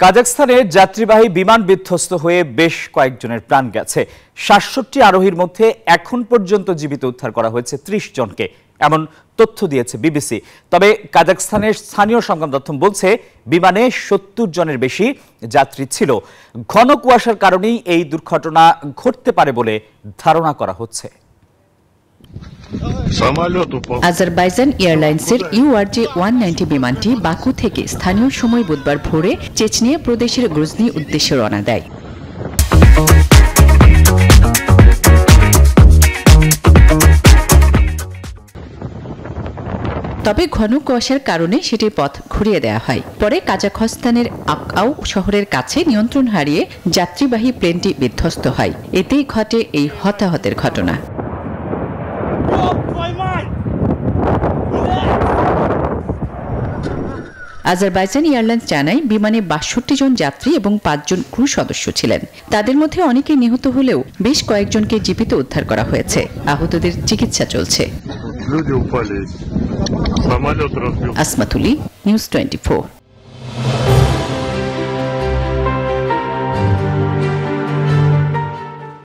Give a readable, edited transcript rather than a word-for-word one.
কাজাখস্তানে যাত্রীবাহী বিমান বিধ্বস্ত হয়ে বেশ কয়েকজনের প্রাণ গেছে। ৬৭ আরোহীর মধ্যে এখন পর্যন্ত জীবিত উদ্ধার করা হয়েছে ৩০ জনকে, এমন তথ্য দিয়েছে বিবিসি। তবে কাজাখস্তানের স্থানীয় সংবাদ মাধ্যম বলছে বিমানে ৭০ জনের বেশি যাত্রী ছিল। ঘন কুয়াশার কারণেই এই দুর্ঘটনা ঘটতে পারে বলে ধারণা করা হচ্ছে। আজারবাইজান এয়ারলাইন্সের URJ-190 বিমানটি বাকু থেকে স্থানীয় সময় বুধবার ভোরে চেচনিয়া প্রদেশের গ্রুজনি উদ্দেশ্যে রওনা দেয়। তবে ঘন কুয়াশার কারণে সেটির পথ ঘুরিয়ে দেওয়া হয়। পরে কাজাখস্তানের আকাউ শহরের কাছে নিয়ন্ত্রণ হারিয়ে যাত্রীবাহী প্লেনটি বিধ্বস্ত হয়। এতেই ঘটে এই হতাহতের ঘটনা। আজারবাইজান এয়ারলাইন্স জানায় বিমানে ৬২ জন যাত্রী এবং ৫ জন ক্রু সদস্য ছিলেন। তাদের মধ্যে অনেকে নিহত হলেও বেশ কয়েকজনকে জীবিত উদ্ধার করা হয়েছে। আহতদের চিকিৎসা চলছে। আসমাতুলি, নিউজ 24।